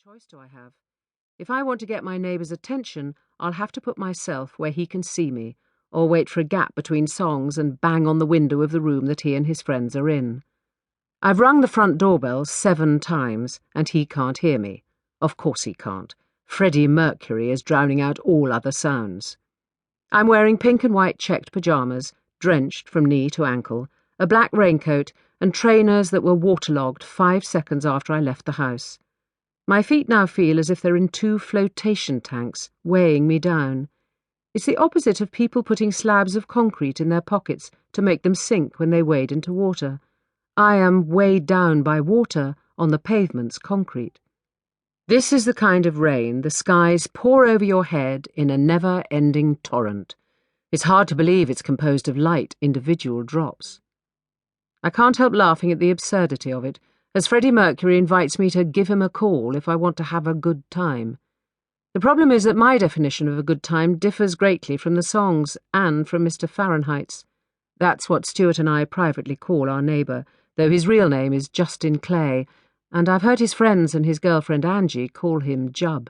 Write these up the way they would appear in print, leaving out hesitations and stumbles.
choice do I have? If I want to get my neighbour's attention, I'll have to put myself where he can see me, or wait for a gap between songs and bang on the window of the room that he and his friends are in. I've rung the front doorbell 7 times, and he can't hear me. Of course he can't. Freddie Mercury is drowning out all other sounds. I'm wearing pink and white checked pyjamas, drenched from knee to ankle, a black raincoat, and trainers that were waterlogged 5 seconds after I left the house. My feet now feel as if they're in 2 flotation tanks, weighing me down. It's the opposite of people putting slabs of concrete in their pockets to make them sink when they wade into water. I am weighed down by water on the pavement's concrete. This is the kind of rain the skies pour over your head in a never-ending torrent. It's hard to believe it's composed of light, individual drops. I can't help laughing at the absurdity of it, as Freddie Mercury invites me to give him a call if I want to have a good time. The problem is that my definition of a good time differs greatly from the song's and from Mr. Fahrenheit's. That's what Stuart and I privately call our neighbour, though his real name is Justin Clay, and I've heard his friends and his girlfriend Angie call him Jub.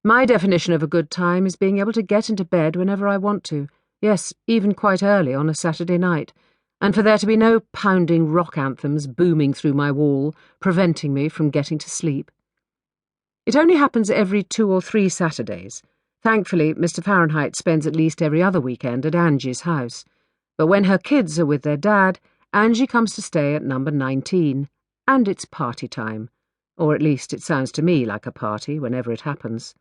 My definition of a good time is being able to get into bed whenever I want to, yes, even quite early on a Saturday night, and for there to be no pounding rock anthems booming through my wall, preventing me from getting to sleep. It only happens every 2 or 3 Saturdays. Thankfully, Mr. Fahrenheit spends at least every other weekend at Angie's house. But when her kids are with their dad, Angie comes to stay at number 19, and it's party time. Or at least it sounds to me like a party whenever it happens.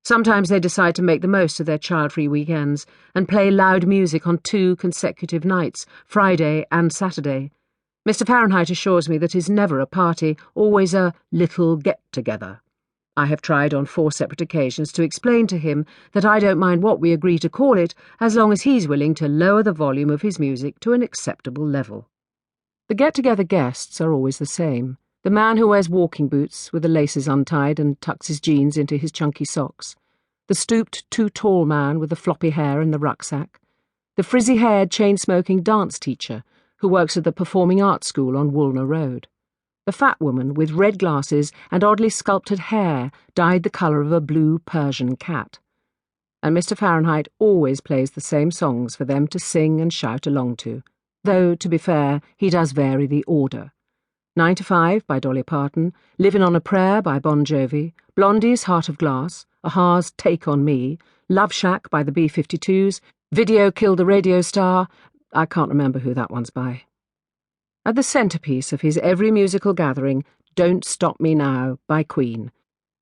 Sometimes they decide to make the most of their child-free weekends and play loud music on 2 consecutive nights, Friday and Saturday. Mr. Fahrenheit assures me that it's never a party, always a little get-together. I have tried on 4 separate occasions to explain to him that I don't mind what we agree to call it as long as he's willing to lower the volume of his music to an acceptable level. The get-together guests are always the same. The man who wears walking boots with the laces untied and tucks his jeans into his chunky socks. The stooped, too tall man with the floppy hair and the rucksack. The frizzy-haired, chain-smoking dance teacher who works at the Performing Arts School on Woolner Road. The fat woman with red glasses and oddly sculpted hair dyed the colour of a blue Persian cat. And Mr. Fahrenheit always plays the same songs for them to sing and shout along to, though, to be fair, he does vary the order. 9 to 5 by Dolly Parton, Livin' on a Prayer by Bon Jovi, Blondie's Heart of Glass, Aha's Take on Me, Love Shack by the B-52s, Video Killed the Radio Star, I can't remember who that one's by. At the centrepiece of his every musical gathering, Don't Stop Me Now by Queen,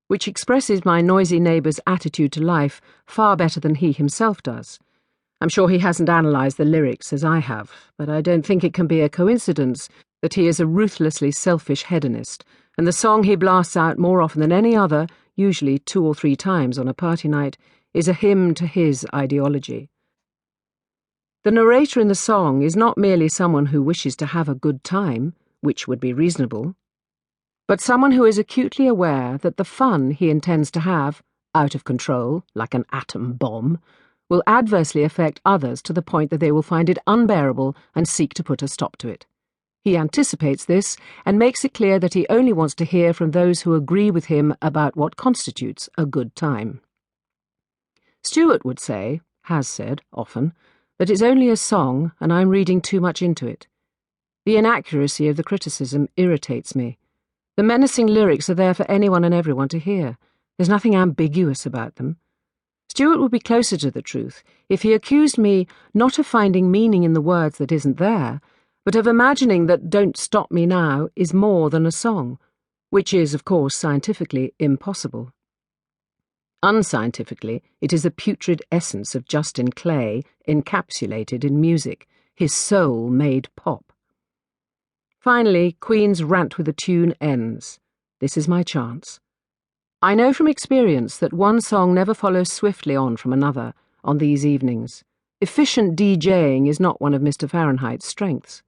which expresses my noisy neighbour's attitude to life far better than he himself does. I'm sure he hasn't analysed the lyrics as I have, but I don't think it can be a coincidence that he is a ruthlessly selfish hedonist, and the song he blasts out more often than any other, usually 2 or 3 times on a party night, is a hymn to his ideology. The narrator in the song is not merely someone who wishes to have a good time, which would be reasonable, but someone who is acutely aware that the fun he intends to have, out of control, like an atom bomb, will adversely affect others to the point that they will find it unbearable and seek to put a stop to it. He anticipates this and makes it clear that he only wants to hear from those who agree with him about what constitutes a good time. Stuart would say, has said, often, that it's only a song and I'm reading too much into it. The inaccuracy of the criticism irritates me. The menacing lyrics are there for anyone and everyone to hear. There's nothing ambiguous about them. Stuart would be closer to the truth if he accused me not of finding meaning in the words that isn't there, but of imagining that Don't Stop Me Now is more than a song, which is, of course, scientifically impossible. Unscientifically, it is the putrid essence of Justin Clay encapsulated in music, his soul made pop. Finally, Queen's rant with a tune ends. This is my chance. I know from experience that one song never follows swiftly on from another on these evenings. Efficient DJing is not one of Mr. Fahrenheit's strengths.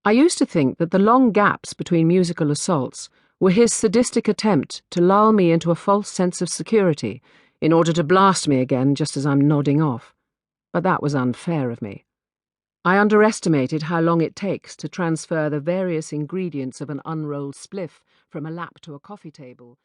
I used to think that the long gaps between musical assaults were his sadistic attempt to lull me into a false sense of security in order to blast me again just as I'm nodding off. But that was unfair of me. I underestimated how long it takes to transfer the various ingredients of an unrolled spliff from a lap to a coffee table